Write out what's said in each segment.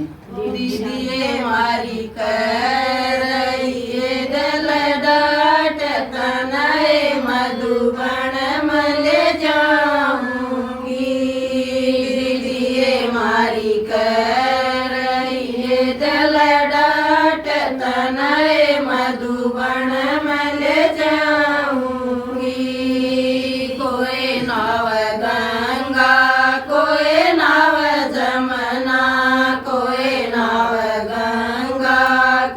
दीदीए मारी करइए दल डाट तनय मधुबन मले जाऊंगी। दीदीए मारी करइए दल डाट तनय मधुबन मले जाऊंगी। कोई नाव गंगा कोई नाव जमुना कोई नाव गंगा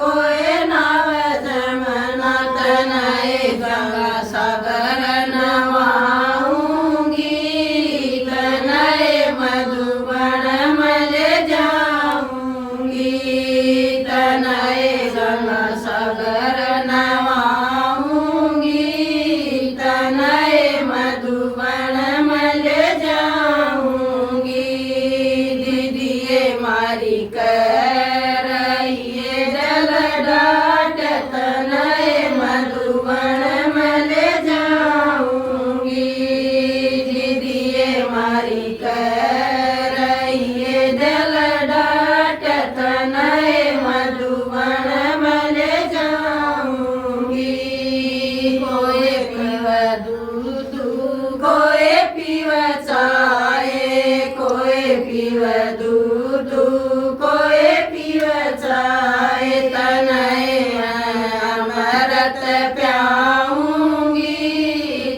कोई नाव जमुना तनय गंगा सागर नवाऊंगी। तनय मधुबन मले जाऊंगी। तनय गंगा सागर नवाऊंगी। तनय मधुबन मले जाऊंगी। दीदीए मारी करइए दल डाट तनय मधुबन मले जाऊंगी। दीदीए मारी करइए दल डाट तनय मधुबन मले जाऊंगी। कोई पीव दूध कोई पीव चाय कोई पीव दूध कोई पीव चाय तनय अमृत प्याऊंगी।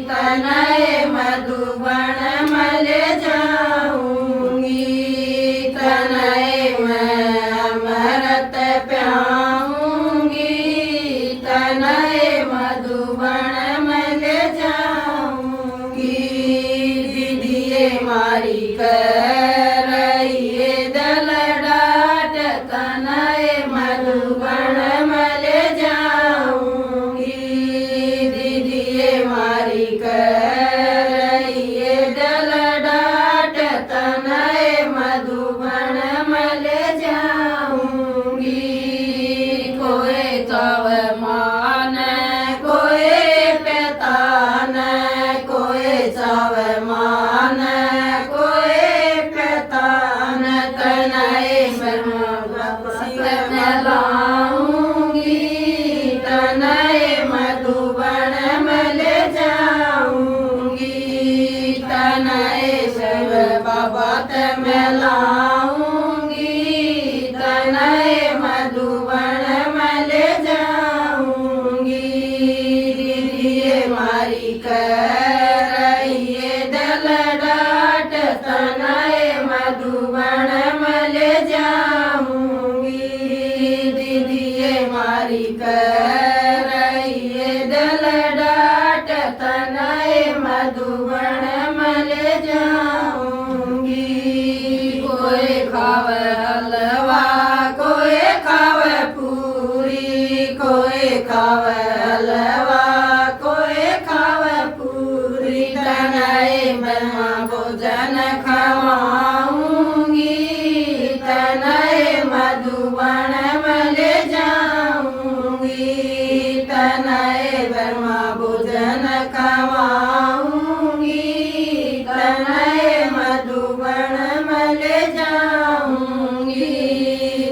तनय मधुबन मले जाऊंगी। तनय अमृत प्याऊंगी। तनय मधुबन मले जाऊंगी। दीदीए मारी करइए दल डाट तनय मधुबन मले जाऊंगी। दीदीए मारी करइए दल डाट तनय मधुबन मले जाऊंगी। कोई तव मान कोई पेतान कोई चव मान कोई पेतान तनय लाऊंगी। तनय मधुबन मले जाऊंगी। तनय शिव बाबत में लाऊंगी। तनय मधुबन मले जाऊंगी। दीदीए मारी करइए दल डाट तनय मधुबन मले जाऊंगी। दीदीए मारी करइए दल डाट तनय मधुबन मले जाऊंगी। कोई खावे हलवा कोई खावे पूरी कोई खावे हलवा कोई खावे पूरी तनय ब्रह्मा भोजन खवाऊंगी। तनय मधुबन मले जाऊंगी। तनय ब्रह्मा भोजन खवाऊंगी। तनय मधुबन मले जाऊंगी।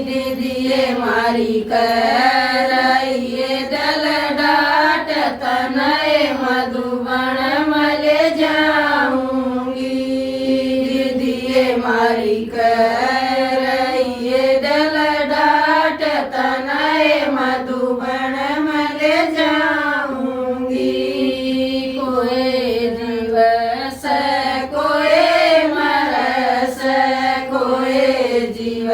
दीदीए मारी करइए दल डाट तनय मधुबन मले जाऊंगी। दीदीए मारी करइए दल डाट तनय मधुबन मले जाऊंगी। कोई दिवस कोई मरस कोई जीव